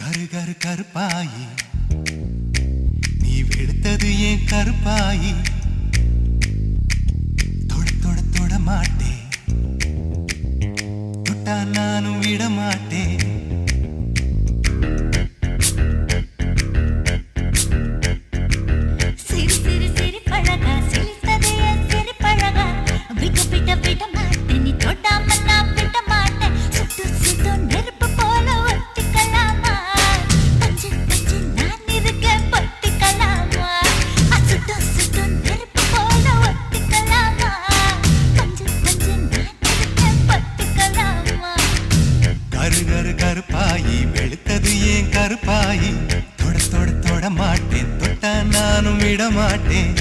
கரு கரு கருப்பாயி நீ வெளுத்தது ஏன் கருப்பாயி தொட தொட தொட மாட்டேன் தொட்டா நானும் விட மாட்டேன் கருப்பாயி வெளுத்தது ஏன் கருப்பாயி தொட தொட தொட மாட்டேன் தொட்டா நானும் விட மாட்டேன்